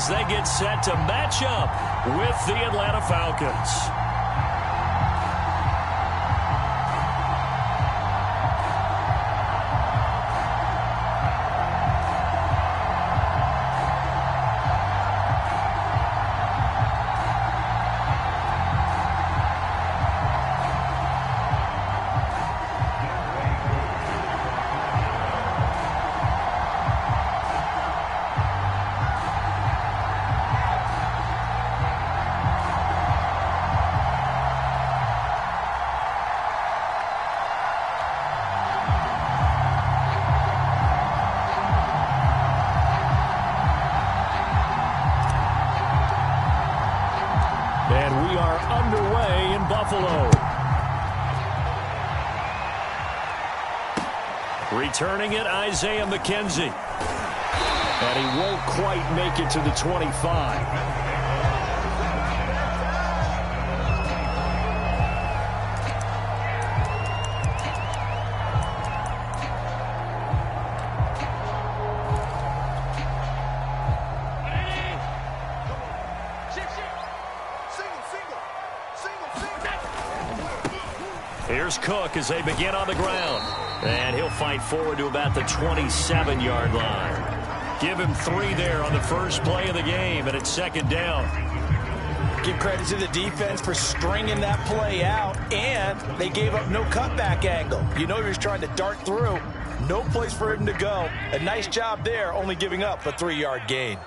as they get set to match up with the Atlanta Falcons. And we are underway in Buffalo. Returning it, Isaiah McKenzie. And he won't quite make it to the 25. Here's Cook as they begin on the ground. And he'll fight forward to about the 27-yard line. Give him 3 there on the first play of the game, and it's second down. Give credit to the defense for stringing that play out, and they gave up no cutback angle. You know he was trying to dart through. No place for him to go. A nice job there, only giving up a 3-yard gain.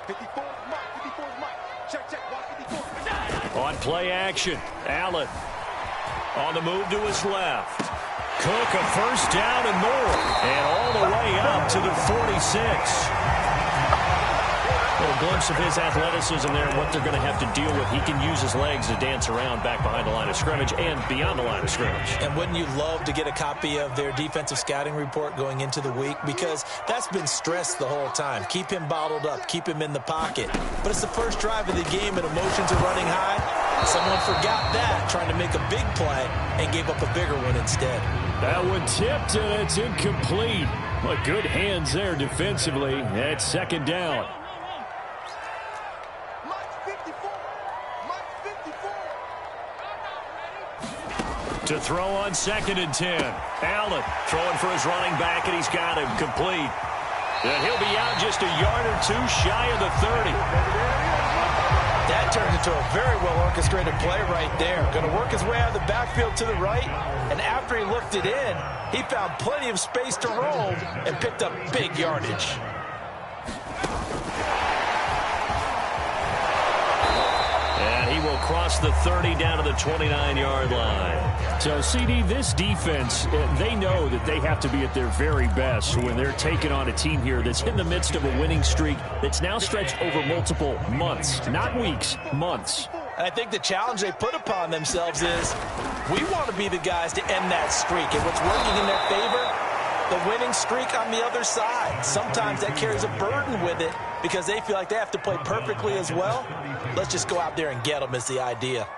54, Mike. Check, watch 54. On play action, Allen on the move to his left. Cook a first down and more. And all the way up to the 46. A little glimpse of his athleticism there and what they're going to have to deal with. He can use his legs to dance around back behind the line of scrimmage and beyond the line of scrimmage. And wouldn't you love to get a copy of their defensive scouting report going into the week? Because that's been stressed the whole time. Keep him bottled up. Keep him in the pocket. But it's the first drive of the game and emotions are running high. Someone forgot that, trying to make a big play, and gave up a bigger one instead. That one tipped, and it's incomplete. But good hands there defensively. It's second down. To throw on 2nd and 10. Allen throwing for his running back, and he's got him complete. And he'll be out just a yard or two shy of the 30. That turned into a very well-orchestrated play right there. Going to work his way out of the backfield to the right, and after he looked it in, he found plenty of space to roam and picked up big yardage. And he will cross the 30 down to the 29-yard line. So, CD, this defense, they know that they have to be at their very best when they're taking on a team here that's in the midst of a winning streak that's now stretched over multiple months, not weeks, months. And I think the challenge they put upon themselves is we want to be the guys to end that streak. And what's working in their favor, the winning streak on the other side. Sometimes that carries a burden with it because they feel like they have to play perfectly as well. Let's just go out there and get them is the idea.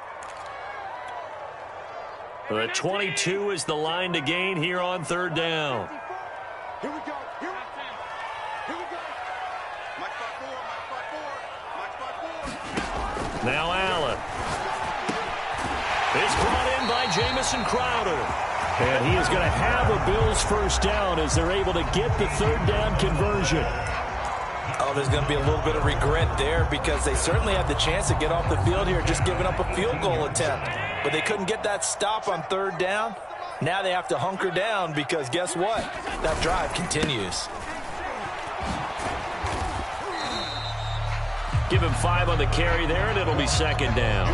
The 22 is the line to gain here on 3rd down. Here we go. Here we go. Mike 5-4. Now Allen. It's brought in by Jamison Crowder. And he is going to have a Bills first down as they're able to get the 3rd down conversion. Oh, there's going to be a little bit of regret there because they certainly had the chance to get off the field here just giving up a field goal attempt. But they couldn't get that stop on 3rd down. Now they have to hunker down because guess what? That drive continues. Give him 5 on the carry there, and it'll be 2nd down.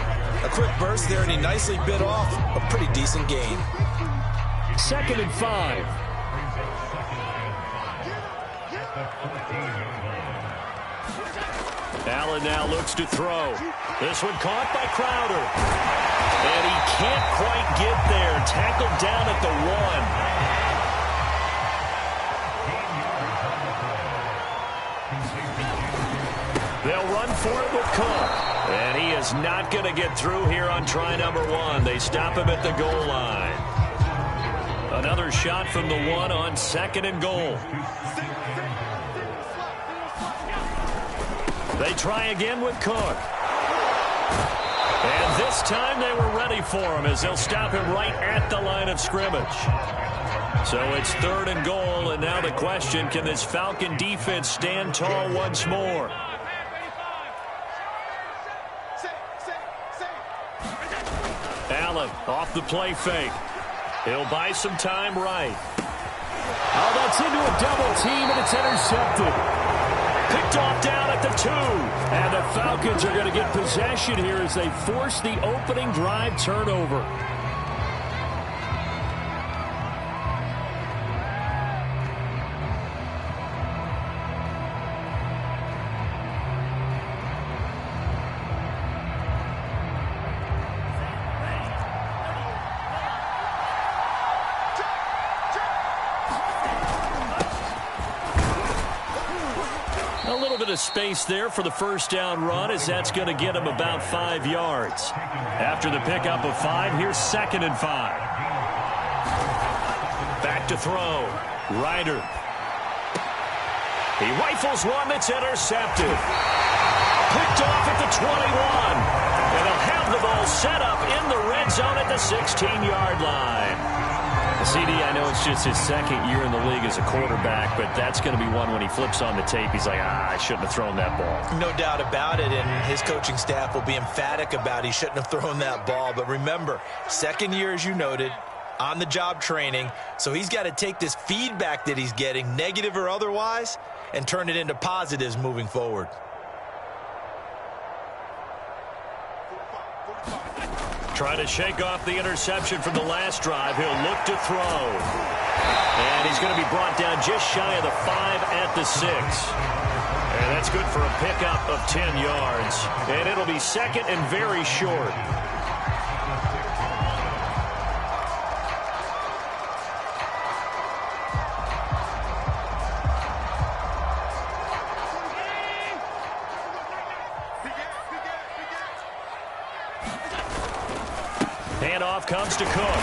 A quick burst there, and he nicely bit off a pretty decent gain. 2nd and 5. Allen now looks to throw. This one caught by Crowder. And he can't quite get there. Tackled down at the 1. They'll run for it with Cook. And he is not going to get through here on try number 1. They stop him at the goal line. Another shot from the 1 on 2nd and goal. They try again with Cook. And this time they were ready for him as they'll stop him right at the line of scrimmage. So it's 3rd and goal, and now the question, can this Falcon defense stand tall once more? Allen off the play fake. He'll buy some time right. Oh, that's into a double team, and it's intercepted. Picked off down at the 2. And the Falcons are going to get possession here as they force the opening drive turnover. Of space there for the first down run, as that's going to get him about 5 yards. After the pickup of 5, here's 2nd and 5. Back to throw. Ryder. He rifles one that's intercepted. Picked off at the 21. And they'll have the ball set up in the red zone at the 16-yard line. CD, I know it's just his 2nd year in the league as a quarterback, but that's going to be one when he flips on the tape, he's like, I shouldn't have thrown that ball. No doubt about it, and his coaching staff will be emphatic about he shouldn't have thrown that ball. But remember, 2nd year, as you noted, on-the-job training, so he's got to take this feedback that he's getting, negative or otherwise, and turn it into positives moving forward. Try to shake off the interception from the last drive. He'll look to throw. And he's going to be brought down just shy of the 5 at the 6. And that's good for a pickup of 10 yards. And it'll be 2nd and very short. Handoff comes to Cook.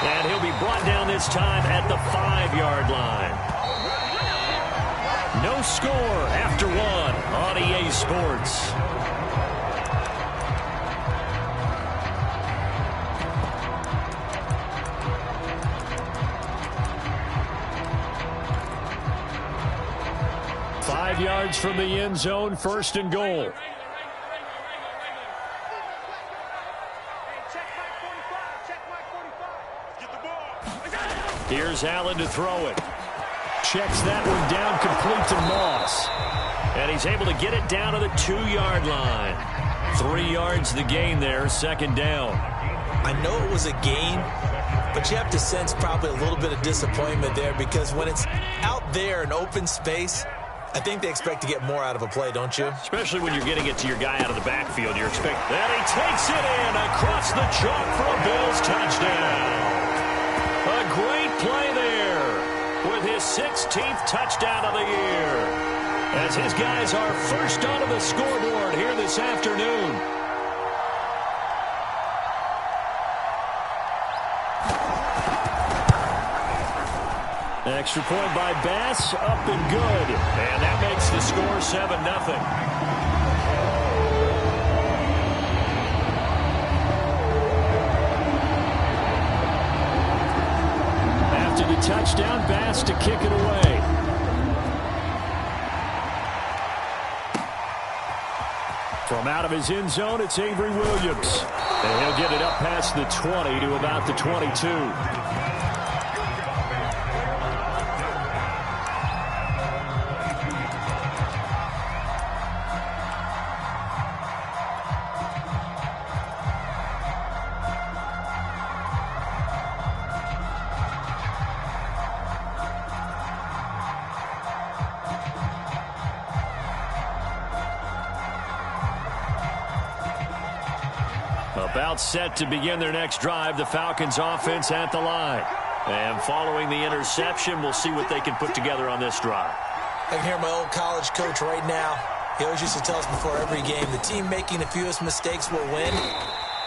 And he'll be brought down this time at the 5-yard line. No score after 1 on EA Sports. Five yards from the end zone, 1st and goal. Here's Allen to throw it. Checks that one down, complete to Moss. And he's able to get it down to the 2-yard line. 3 yards the gain there, 2nd down. I know it was a gain, but you have to sense probably a little bit of disappointment there, because when it's out there in open space, I think they expect to get more out of a play, don't you? Especially when you're getting it to your guy out of the backfield. You're expecting that. He takes it in across the chalk for a Bills touchdown. A great play there with his 16th touchdown of the year, as his guys are first onto the scoreboard here this afternoon. Extra point by Bass, up and good. And that makes the score 7-0. Touchdown, Bass to kick it away. From out of his end zone, it's Avery Williams. And he'll get it up past the 20 to about the 22. About set to begin their next drive, the Falcons offense at the line. And following the interception, we'll see what they can put together on this drive. I can hear my old college coach right now. He always used to tell us before every game, the team making the fewest mistakes will win.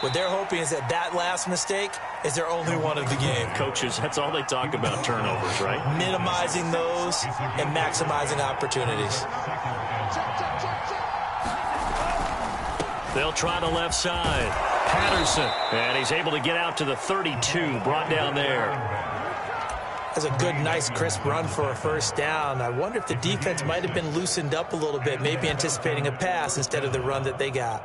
What they're hoping is that that last mistake is their only one of the game. Coaches, that's all they talk about, turnovers, right? Minimizing those and maximizing opportunities. They'll try the left side. Patterson. And he's able to get out to the 32, brought down there. That's a good, nice, crisp run for a first down. I wonder if the defense might have been loosened up a little bit, maybe anticipating a pass instead of the run that they got.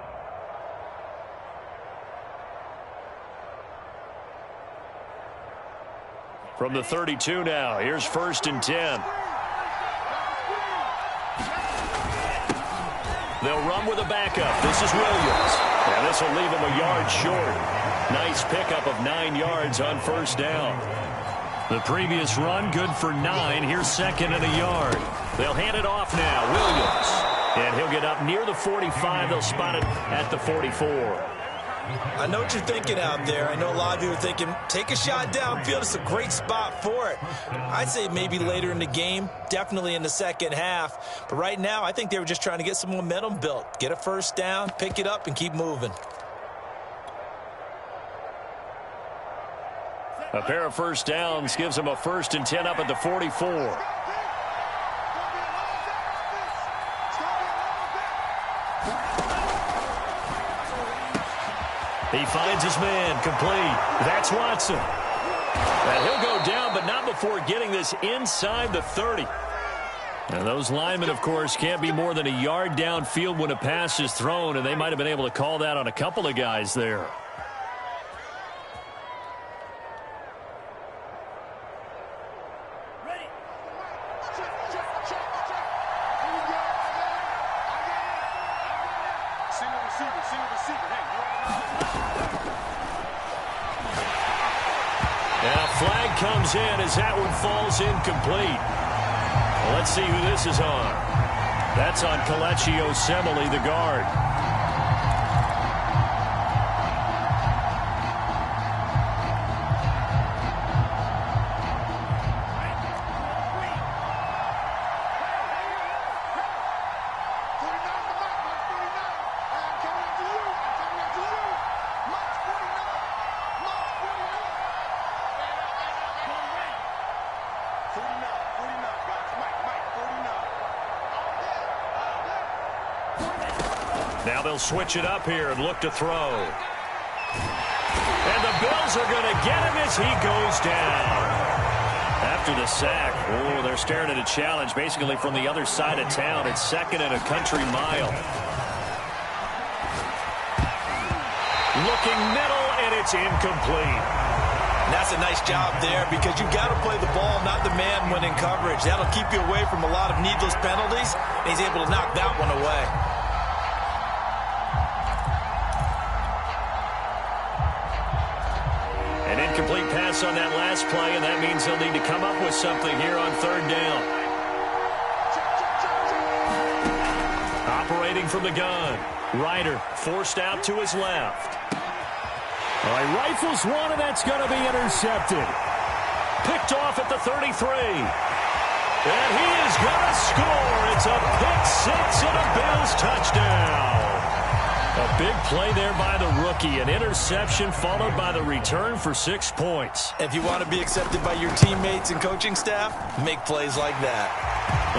From the 32 now, here's 1st and 10. They'll run with a backup. This is Williams. And this will leave him a yard short. Nice pickup of 9 yards on 1st down. The previous run, good for 9. Here's 2nd and a yard. They'll hand it off now. Williams. And he'll get up near the 45. They'll spot it at the 44. I know what you're thinking out there. I know a lot of you are thinking, take a shot downfield. It's a great spot for it. I'd say maybe later in the game, definitely in the second half. But right now, I think they were just trying to get some momentum built. Get a first down, pick it up, and keep moving. A pair of first downs gives them a 1st and 10 up at the 44. He finds his man, complete. That's Watson. And he'll go down, but not before getting this inside the 30. And those linemen, of course, can't be more than a yard downfield when a pass is thrown, and they might have been able to call that on a couple of guys there. Comes in as that one falls incomplete. Well, let's see who this is on. That's on Kelechi Osemele, the guard. Now they'll switch it up here and look to throw. And the Bills are going to get him as he goes down. After the sack, oh, they're staring at a challenge basically from the other side of town. It's 2nd and a country mile. Looking middle, and it's incomplete. And that's a nice job there because you've got to play the ball, not the man when in coverage. That'll keep you away from a lot of needless penalties, and he's able to knock that one away. An incomplete pass on that last play, and that means they'll need to come up with something here on 3rd down. Operating from the gun. Ryder forced out to his left. All right, rifles one, and that's going to be intercepted. Picked off at the 33. And he is going to score. It's a pick six and a Bills touchdown. A big play there by the rookie. An interception followed by the return for 6 points. If you want to be accepted by your teammates and coaching staff, make plays like that.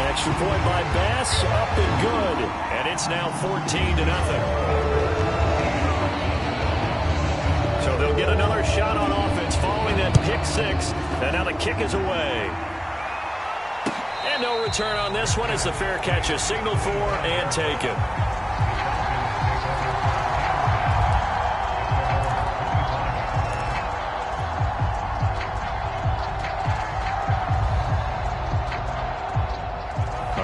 Extra point by Bass, up and good. And it's now 14-0. So they'll get another shot on offense following that pick six. And now the kick is away. And no return on this one as the fair catch is signaled for and taken.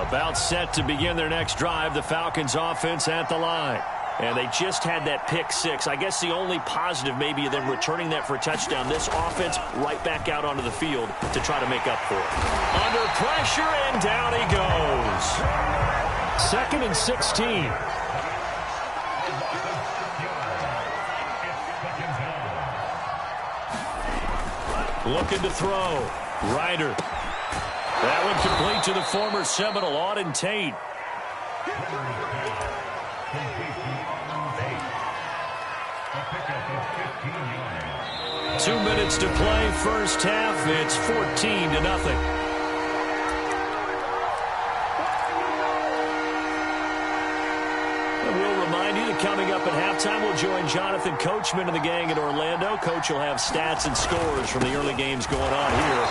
About set to begin their next drive, the Falcons offense at the line. And they just had that pick six. I guess the only positive maybe of them returning that for a touchdown. This offense right back out onto the field to try to make up for it. Under pressure, and down he goes. 2nd and 16. Looking to throw. Ryder. That one complete to the former Seminole, Auden Tate. Two minutes to play, first half. It's 14-0. We'll remind you the coming up at halftime. We'll join Jonathan Coachman and the gang in Orlando. Coach will have stats and scores from the early games going on here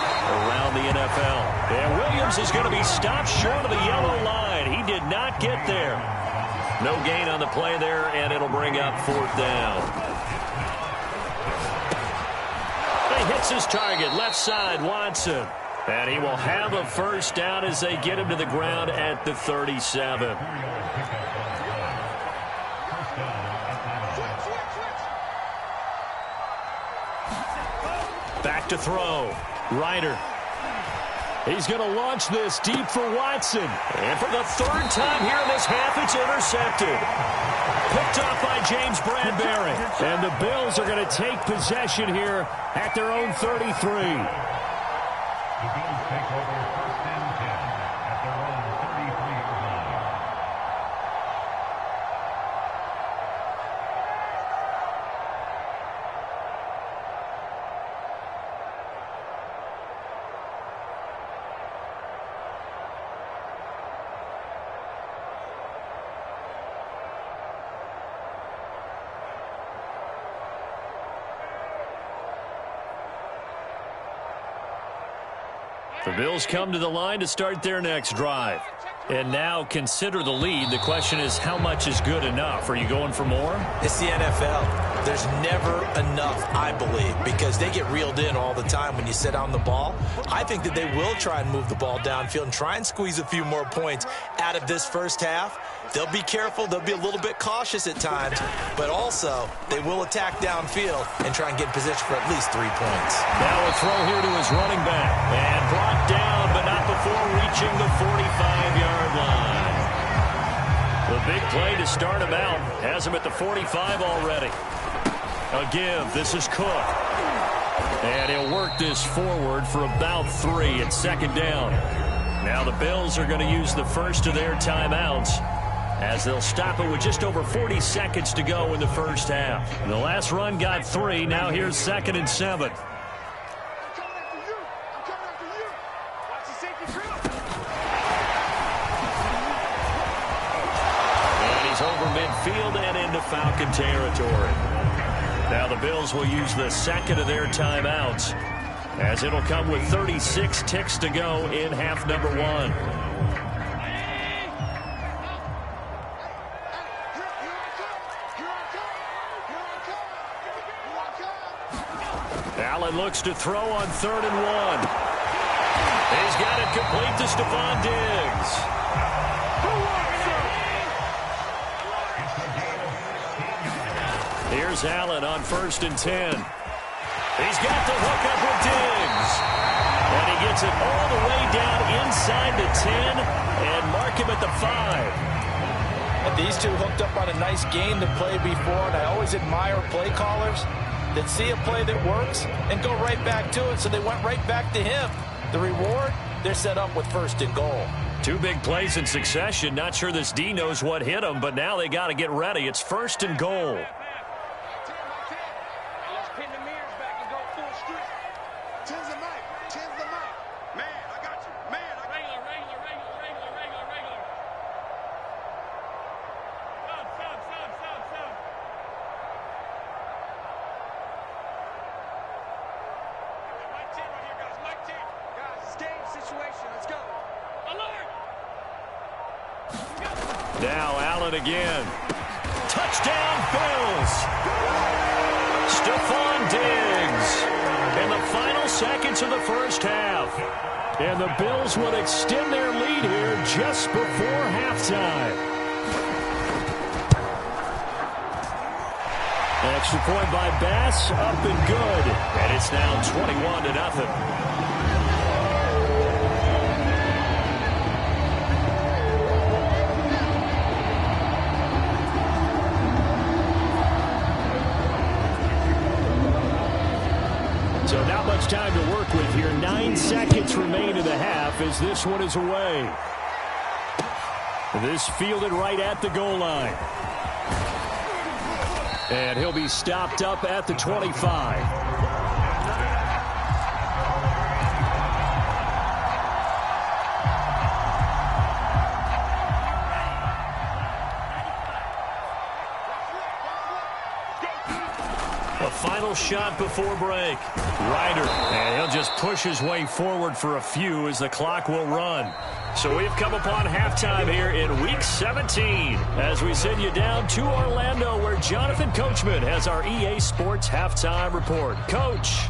around the NFL. And Williams is going to be stopped short of the yellow line. He did not get there. No gain on the play there, and it'll bring up 4th down. He hits his target, left side, Watson. And he will have a 1st down as they get him to the ground at the 37. Back to throw. Ryder. He's going to launch this deep for Watson. And for the 3rd time here in this half, it's intercepted. Picked off by James Bradbury. And the Bills are going to take possession here at their own 33. The Bills take over 1st and 10 at their own 33-yard line. The Bills come to the line to start their next drive. And now consider the lead. The question is, how much is good enough? Are you going for more? It's the NFL. There's never enough, I believe, because they get reeled in all the time when you sit on the ball. I think that they will try and move the ball downfield and try and squeeze a few more points out of this first half. They'll be careful. They'll be a little bit cautious at times, but also they will attack downfield and try and get in position for at least 3 points. Now a throw here to his running back. And brought down, but not before reaching the 45-yard line. The big play to start him out has him at the 45 already. A give. This is Cook. And he'll work this forward for about 3 at 2nd down. Now the Bills are going to use the first of their timeouts as they'll stop it with just over 40 seconds to go in the first half. The last run got 3. Now here's 2nd and 7. Midfield and into Falcon territory. Now the Bills will use the 2nd of their timeouts as it'll come with 36 ticks to go in half number 1. Allen looks to throw on 3rd and 1. He's got it complete to Stephon Diggs. Here's Allen on 1st and 10. He's got the hook up with Diggs. And he gets it all the way down inside the 10 and mark him at the 5. And these two hooked up on a nice game to play before, and I always admire play callers that see a play that works and go right back to it, so they went right back to him. The reward, they're set up with 1st and goal. 2 big plays in succession. Not sure this D knows what hit him, but now they got to get ready. It's 1st and goal. Now Allen again. Touchdown Bills. Stephon Diggs. In the final seconds of the first half. And the Bills will extend their lead here just before halftime. Extra point by Bass, up and good. And it's now 21-0. So not much time to work with here. 9 seconds remain in the half as this one is away. This fielded right at the goal line. And he'll be stopped up at the 25. A final shot before break. Ryder, and he'll just push his way forward for a few as the clock will run. So we've come upon halftime here in Week 17 as we send you down to Orlando where Jonathan Coachman has our EA Sports Halftime Report. Coach.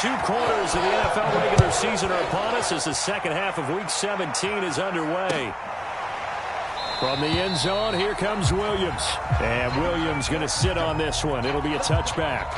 Two quarters of the NFL regular season are upon us as the second half of Week 17 is underway. From the end zone, here comes Williams. And Williams going to sit on this one. It'll be a touchback.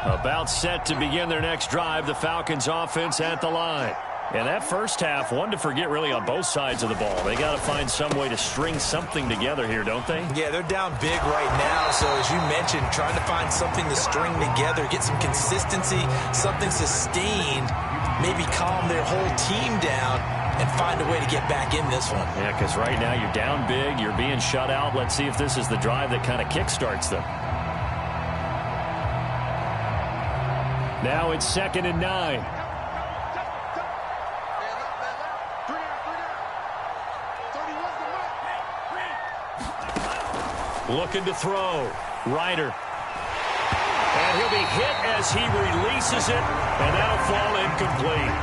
About set to begin their next drive, the Falcons offense at the line. And that first half, one to forget really on both sides of the ball. They got to find some way to string something together here, don't they? Yeah, they're down big right now. So as you mentioned, trying to find something to string together, get some consistency, something sustained, maybe calm their whole team down and find a way to get back in this one. Yeah, because right now you're down big, you're being shut out. Let's see if this is the drive that kind of kickstarts them. Now it's 2nd and 9. Looking to throw. Ryder. And he'll be hit as he releases it, and that'll fall incomplete.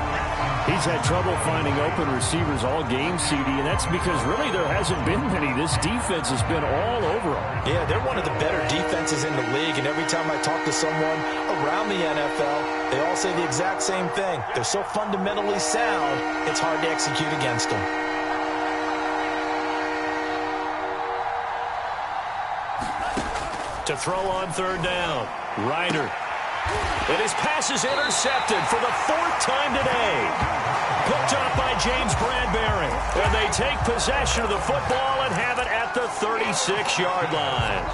He's had trouble finding open receivers all game, CD, and that's because really there hasn't been many. This defense has been all over them. Yeah, they're one of the better defenses in the league, and every time I talk to someone around the NFL, they all say the exact same thing. They're so fundamentally sound, it's hard to execute against them. To throw on 3rd down. Ryder. And his pass is intercepted for the 4th time today. Picked up by James Bradbury. And they take possession of the football and have it at the 36-yard line.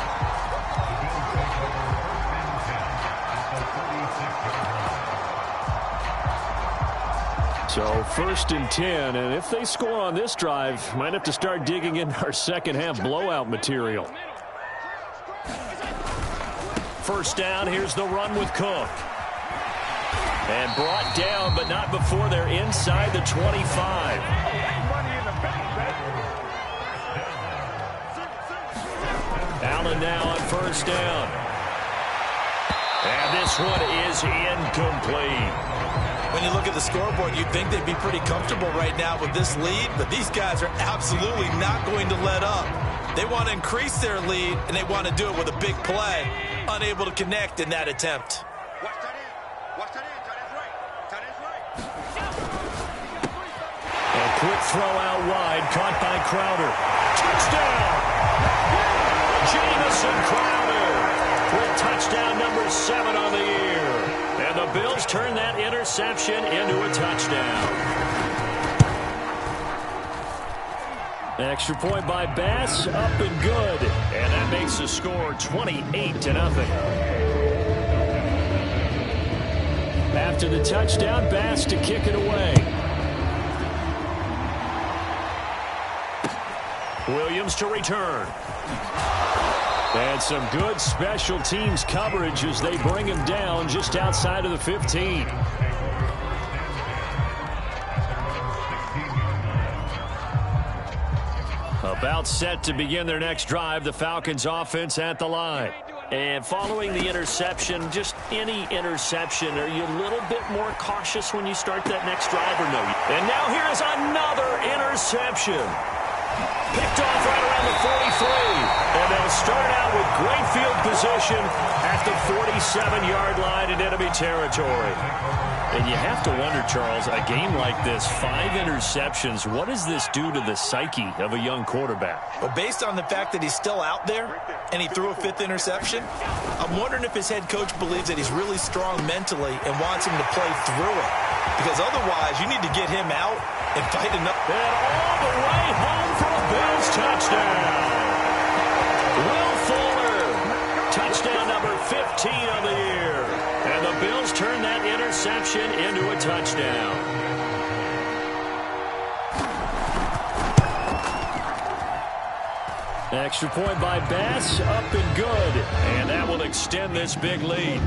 So 1st and 10, and if they score on this drive, might have to start digging in our second half blowout material. 1st down, here's the run with Cook. And brought down, but not before they're inside the 25. Allen now on 1st down. And this one is incomplete. When you look at the scoreboard, you'd think they'd be pretty comfortable right now with this lead, but these guys are absolutely not going to let up. They want to increase their lead, and they want to do it with a big play. Unable to connect in that attempt. Watch that in. Watch that in. Tight end's right. Tight end's right. A quick throw out wide, caught by Crowder. Touchdown! Jamison Crowder with touchdown number 7 on the year. And the Bills turn that interception into a touchdown. Extra point by Bass, up and good. And that makes the score 28-0. After the touchdown, Bass to kick it away. Williams to return. And some good special teams coverage as they bring him down just outside of the 15. About set to begin their next drive, the Falcons offense at the line. And following the interception, just any interception, are you a little bit more cautious when you start that next drive or no? And now here is another interception. Picked off right around the 43. And they'll start out with great field position at the 47-yard line in enemy territory. And you have to wonder, Charles, a game like this, 5 interceptions, what does this do to the psyche of a young quarterback? Well, based on the fact that he's still out there and he threw a 5th interception, I'm wondering if his head coach believes that he's really strong mentally and wants him to play through it. Because otherwise, you need to get him out and fight enough. And all the way home for a Bills touchdown. Will Fuller, touchdown number 15 of the year. And the Bills turn that interception into a touchdown. Extra point by Bass, up and good. And that will extend this big lead.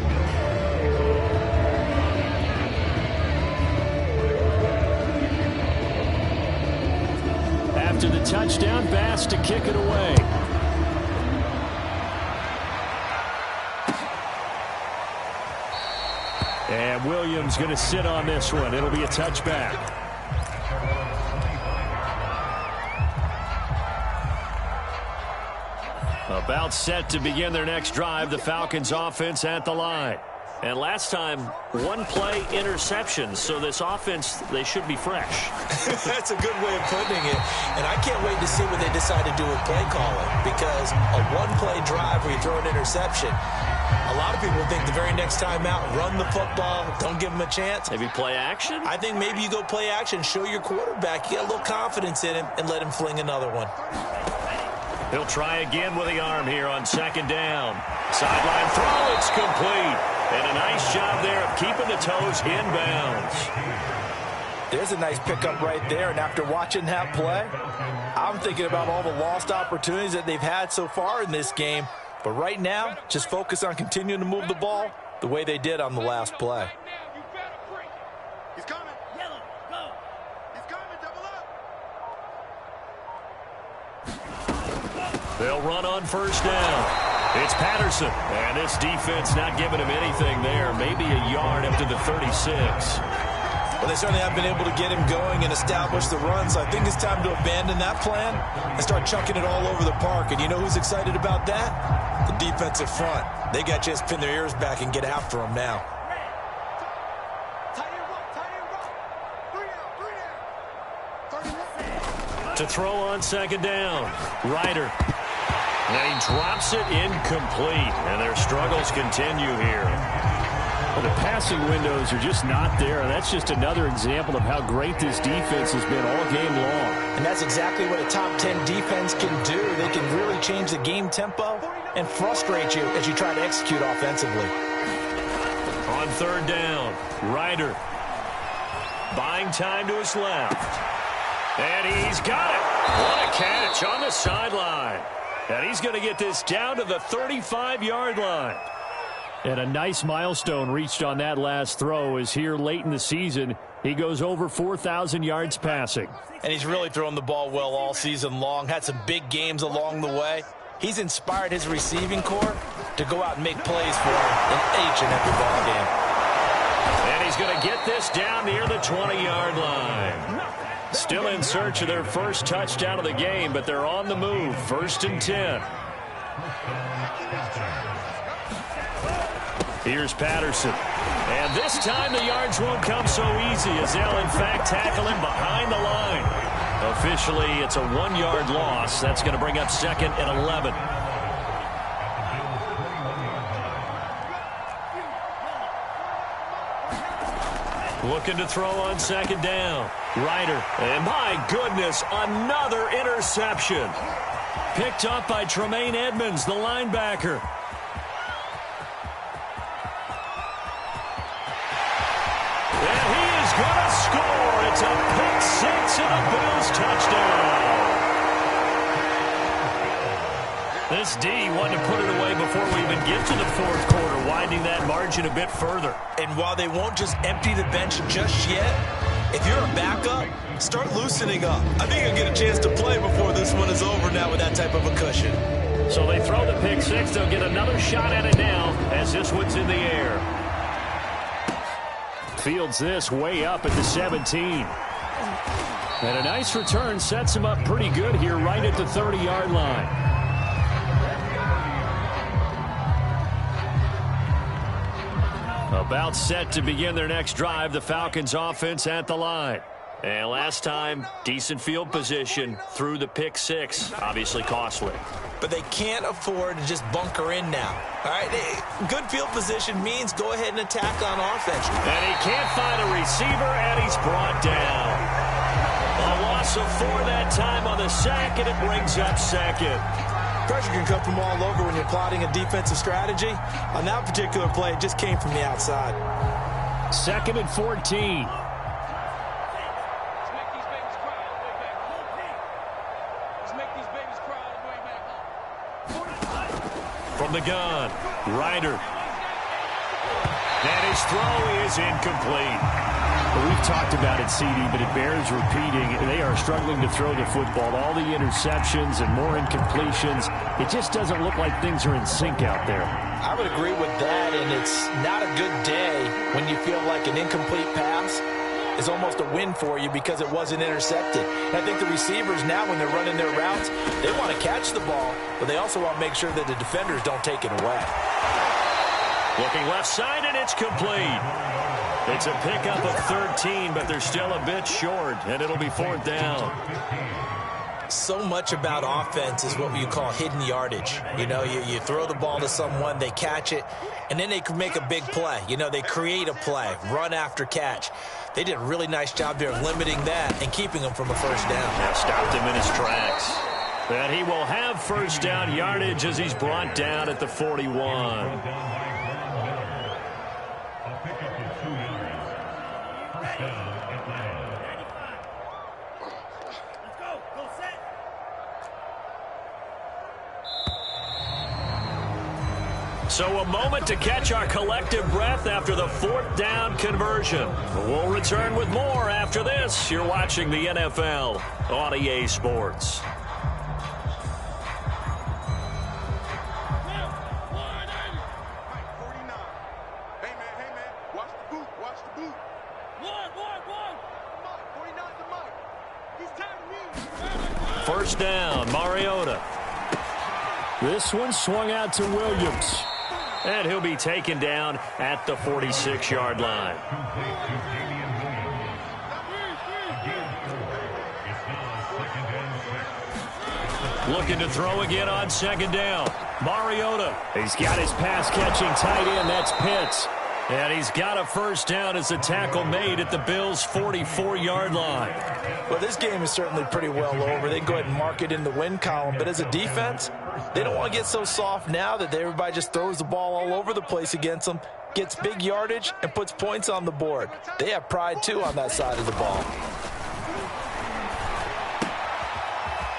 After the touchdown, Bass to kick it away. And Williams going to sit on this one. It'll be a touchback. About set to begin their next drive, the Falcons offense at the line. And last time, one-play interceptions, so this offense, they should be fresh. That's a good way of putting it. And I can't wait to see what they decide to do with play calling, because a one-play drive where you throw an interception, a lot of people think the very next time out, run the football, don't give them a chance. Maybe play action? I think maybe you go play action, show your quarterback, you get a little confidence in him, and let him fling another one. He'll try again with the arm here on second down. Sideline throw, it's complete. And a nice job there of keeping the toes inbounds. There's a nice pickup right there, and after watching that play, I'm thinking about all the lost opportunities that they've had so far in this game. But right now, just focus on continuing to move the ball the way they did on the last play. He's coming. Yellow, go. He's coming, double up. They'll run on first down. It's Patterson, and this defense not giving him anything there. Maybe a yard up to the 36. Well, they certainly have been able to get him going and establish the run, so I think it's time to abandon that plan and start chucking it all over the park. And you know who's excited about that? The defensive front. They got to just pin their ears back and get after him now. To throw on second down, Ryder. And he drops it incomplete, and their struggles continue here. Well, the passing windows are just not there, and that's just another example of how great this defense has been all game long. And that's exactly what a top 10 defense can do. They can really change the game tempo and frustrate you as you try to execute offensively. On third down, Ryder buying time to his left. And he's got it. What a catch on the sideline. And he's going to get this down to the 35-yard line. And a nice milestone reached on that last throw is here late in the season. He goes over 4,000 yards passing. And he's really thrown the ball well all season long. Had some big games along the way. He's inspired his receiving corps to go out and make plays for him in each and every ball game. And he's going to get this down near the 20-yard line. Still in search of their first touchdown of the game, but they're on the move. 1st and 10. Here's Patterson. And this time the yards won't come so easy as they'll, in fact, tackle him behind the line. Officially, it's a 1-yard loss. That's going to bring up 2nd and 11. Looking to throw on second down. Ryder. And my goodness, another interception. Picked up by Tremaine Edmonds, the linebacker. And he is going to score. It's a pick six and a Bills touchdown. This D wanted to put it away before we even get to the fourth quarter, winding that margin a bit further. And while they won't just empty the bench just yet, if you're a backup, start loosening up. I think you'll get a chance to play before this one is over now with that type of a cushion. So they throw the pick six. They'll get another shot at it now as this one's in the air. Fields this way up at the 17. And a nice return sets him up pretty good here right at the 30-yard line. About set to begin their next drive, the Falcons offense at the line. And last time, decent field position through the pick six. Obviously costly. But they can't afford to just bunker in now. All right, good field position means go ahead and attack on offense. And he can't find a receiver, and he's brought down. A loss loss of 4 that time on the sack, and it brings up second. Pressure can come from all over when you're plotting a defensive strategy. On that particular play, it just came from the outside. 2nd and 14. From the gun, Ryder. And his throw is incomplete. Well, we've talked about it, CD, but it bears repeating. They are struggling to throw the football. All the interceptions and more incompletions. It just doesn't look like things are in sync out there. I would agree with that, and it's not a good day when you feel like an incomplete pass is almost a win for you because it wasn't intercepted. And I think the receivers now, when they're running their routes, they want to catch the ball, but they also want to make sure that the defenders don't take it away. Looking left side, and it's complete. It's a pickup of 13, but they're still a bit short, and it'll be 4th down. So much about offense is what you call hidden yardage. You know, you throw the ball to someone, they catch it, and then they can make a big play. You know, they create a play, run after catch. They did a really nice job there of limiting that and keeping him from a first down. Yeah, stopped him in his tracks. And he will have first down yardage as he's brought down at the 41. So a moment to catch our collective breath after the 4th down conversion. We'll return with more after this. You're watching the NFL on EA Sports. First down, Mariota. This one swung out to Williams. And he'll be taken down at the 46-yard line. Looking to throw again on 2nd down. Mariota. He's got his pass-catching tight end. That's Pitts. And he's got a first down as a tackle made at the Bills' 44-yard line. Well, this game is certainly pretty well over. They can go ahead and mark it in the win column. But as a defense, they don't want to get so soft now that everybody just throws the ball all over the place against them, gets big yardage, and puts points on the board. They have pride, too, on that side of the ball.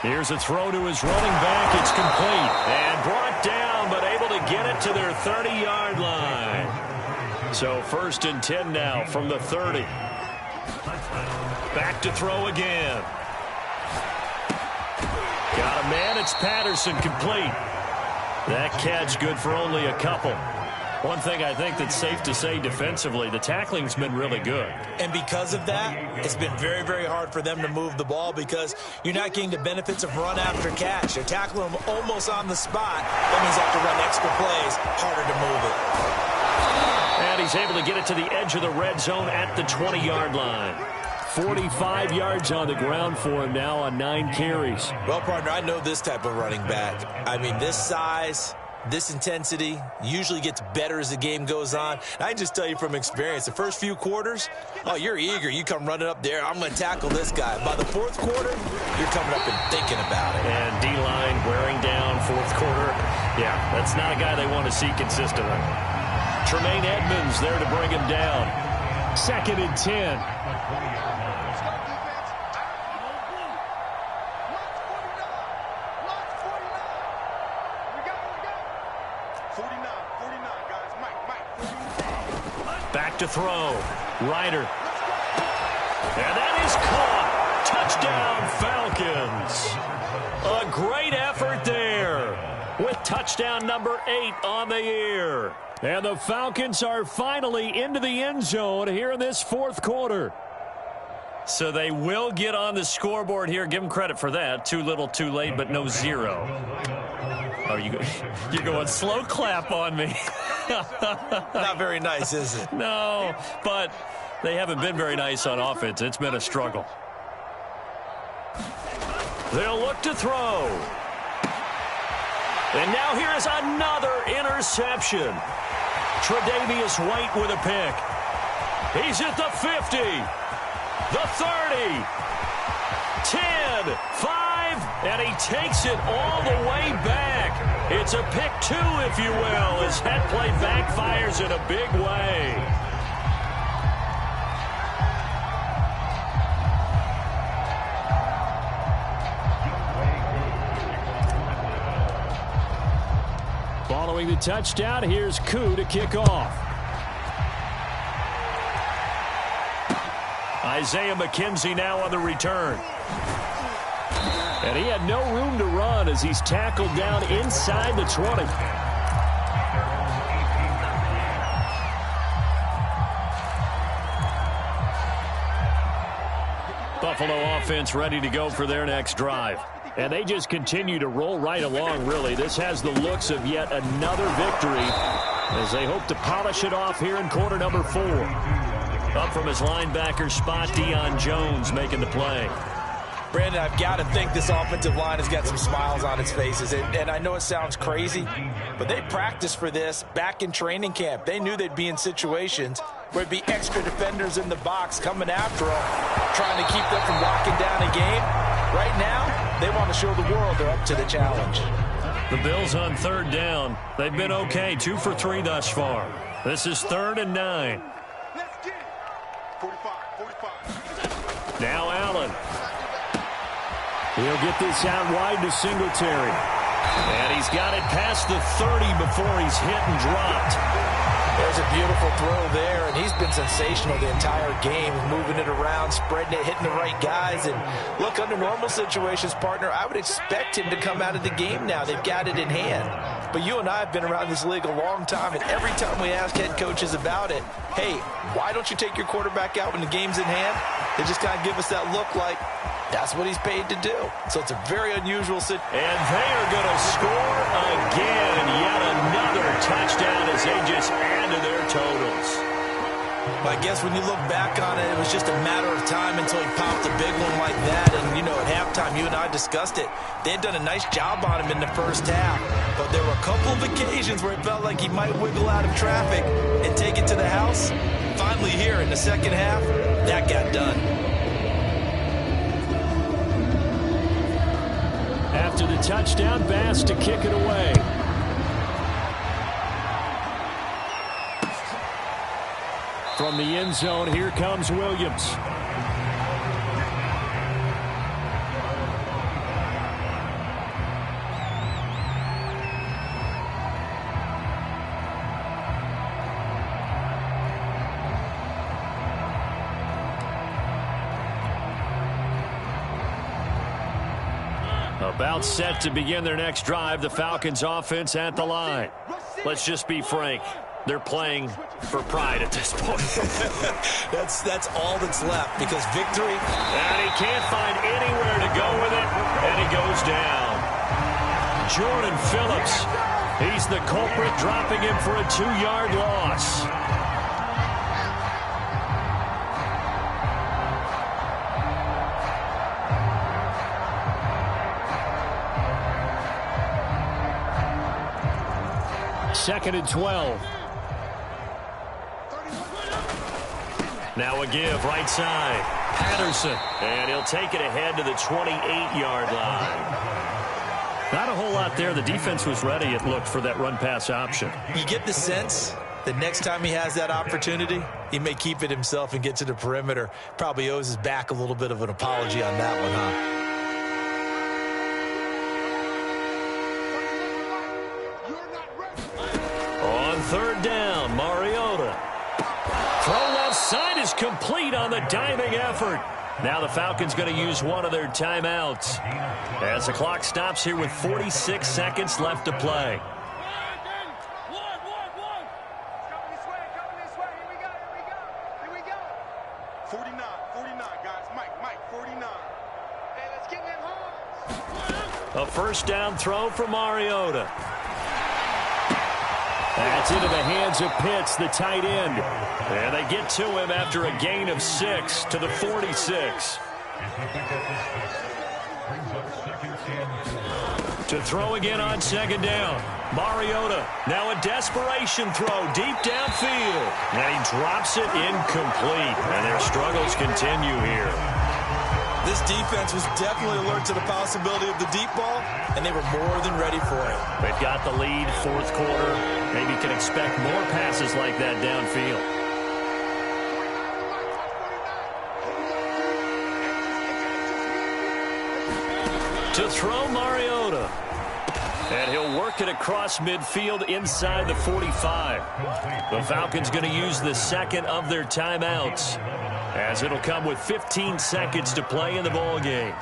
Here's a throw to his running back. It's complete. And brought down, but able to get it to their 30-yard line. So 1st and 10 now from the 30. Back to throw again. Got a man. It's Patterson, complete. That catch good for only a couple. One thing I think that's safe to say defensively, the tackling's been really good. And because of that, it's been very, very hard for them to move the ball because you're not getting the benefits of run after catch. They're tackling them almost on the spot. That means they have to run extra plays, harder to move it. And he's able to get it to the edge of the red zone at the 20-yard line. 45 yards on the ground for him now on 9 carries. Well, partner, I know this type of running back. I mean, this size, this intensity usually gets better as the game goes on. And I can just tell you from experience, the first few quarters, oh, you're eager. You come running up there, I'm going to tackle this guy. By the 4th quarter, you're coming up and thinking about it. And D-line wearing down 4th quarter. Yeah, that's not a guy they want to see consistently. Tremaine Edmonds there to bring him down. 2nd and 10. Back to throw. Ryder. And that is caught. Touchdown, Falcons. A great effort there with touchdown number 8 on the year. And the Falcons are finally into the end zone here in this 4th quarter. So they will get on the scoreboard here. Give them credit for that. Too little, too late, but no 0. Oh, you're going slow clap on me. Not very nice, is it? No, but they haven't been very nice on offense. It's been a struggle. They'll look to throw. And now here is another interception. Tre'Davious White with a pick. He's at the 50, the 30, 10, 5, and he takes it all the way back. It's a pick 2, if you will, as that play backfires in a big way. Following the touchdown, here's Koo to kick off. Isaiah McKenzie now on the return. And he had no room to run as he's tackled down inside the 20. Buffalo offense ready to go for their next drive. And they just continue to roll right along, really. This has the looks of yet another victory as they hope to polish it off here in quarter number 4. Up from his linebacker spot, Deion Jones making the play. Brandon, I've got to think this offensive line has got some smiles on its faces. And I know it sounds crazy, but they practiced for this back in training camp. They knew they'd be in situations where there'd be extra defenders in the box coming after them, trying to keep them from locking down a game. Right now, they want to show the world they're up to the challenge. The Bills on third down. They've been okay, 2 for 3 thus far. This is 3rd and 9. Let's get it. 45. Now Allen. He'll get this out wide to Singletary. And he's got it past the 30 before he's hit and dropped. There's a beautiful throw there, and he's been sensational the entire game, moving it around, spreading it, hitting the right guys. And look, under normal situations, partner, I would expect him to come out of the game now. They've got it in hand. But you and I have been around this league a long time, and every time we ask head coaches about it, hey, why don't you take your quarterback out when the game's in hand? They just kind of give us that look like that's what he's paid to do. So it's a very unusual situation. And they are going to score again. Yet another touchdown as they just add to their totals. I guess when you look back on it, it was just a matter of time until he popped a big one like that. And, you know, at halftime, you and I discussed it. They had done a nice job on him in the first half. But there were a couple of occasions where it felt like he might wiggle out of traffic and take it to the house. Finally here in the second half, that got done. After the touchdown, Bass to kick it away. From the end zone, here comes Williams. About set to begin their next drive, the Falcons offense at the line. Let's just be frank. They're playing for pride at this point. That's all that's left, because victory. And he can't find anywhere to go with it, and he goes down. Jordan Phillips, he's the culprit, dropping him for a 2-yard loss. Second and 12. Now a give right side. Patterson. And he'll take it ahead to the 28-yard line. Not a whole lot there. The defense was ready, it looked, for that run-pass option. You get the sense that next time he has that opportunity, he may keep it himself and get to the perimeter. Probably owes his back a little bit of an apology on that one, huh? Third down, Mariota. Throw left side is complete on the diving effort. Now the Falcons going to use one of their timeouts as the clock stops here with 46 seconds left to play. Coming this way. Here we go. 49, guys. Mike, 49. Hey, let's get that home. A first down throw for Mariota. That's into the hands of Pitts, the tight end. And they get to him after a gain of 6 to the 46. To throw again on second down. Mariota, now a desperation throw deep downfield. And he drops it incomplete. And their struggles continue here. This This defense was definitely alert to the possibility of the deep ball, and they were more than ready for it. They've got the lead, fourth quarter. Maybe can expect more passes like that downfield. To throw, Mariota. And he'll work it across midfield inside the 45. The Falcons going to use the second of their timeouts, as it'll come with 15 seconds to play in the ball game.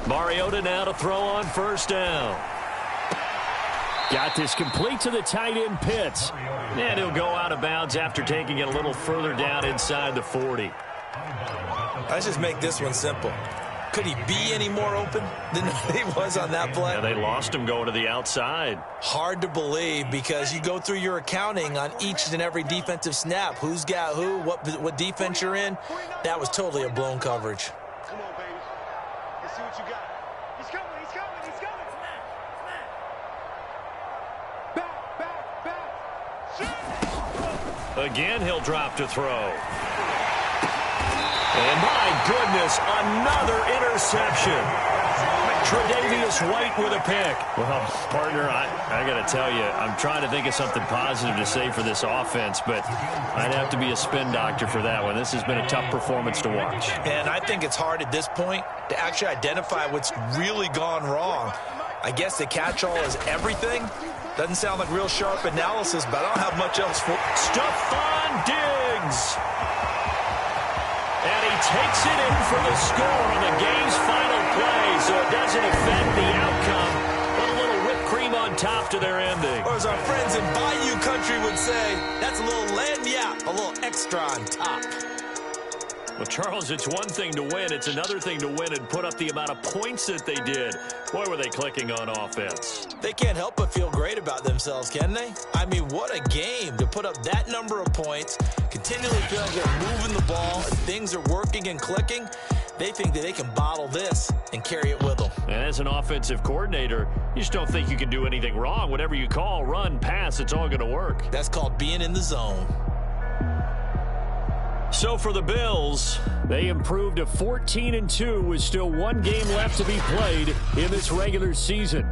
Mariota now to throw on first down. Got this complete to the tight end Pitts. And he'll go out of bounds after taking it a little further down inside the 40. Let's just make this one simple. Could he be any more open than he was on that play? Yeah, they lost him going to the outside. Hard to believe, because you go through your accounting on each and every defensive snap. Who's got who, what defense you're in. That was totally a blown coverage. Come on, baby. Let's see what you got. He's coming, he's coming, he's coming. Back. Again, he'll drop to throw. And my goodness, another interception. Tre'Davious White with a pick. Well, partner, I got to tell you, I'm trying to think of something positive to say for this offense, but I'd have to be a spin doctor for that one. This has been a tough performance to watch. And I think it's hard at this point to actually identify what's really gone wrong. I guess the catch-all is everything. Doesn't sound like real sharp analysis, but I don't have much else for Stephon Diggs. And he takes it in for the score on the game's final play, so it doesn't affect the outcome. But a little whipped cream on top to their ending. Or as our friends in Bayou Country would say, that's a little lagniappe, a little extra on top. Well, Charles, it's one thing to win. It's another thing to win and put up the amount of points that they did. Boy, were they clicking on offense. They can't help but feel great about themselves, can they? I mean, what a game to put up that number of points, continually feel like they're moving the ball, and things are working and clicking. They think that they can bottle this and carry it with them. And as an offensive coordinator, you just don't think you can do anything wrong. Whatever you call, run, pass, it's all going to work. That's called being in the zone. So for the Bills, they improved to 14-2 with still one game left to be played in this regular season.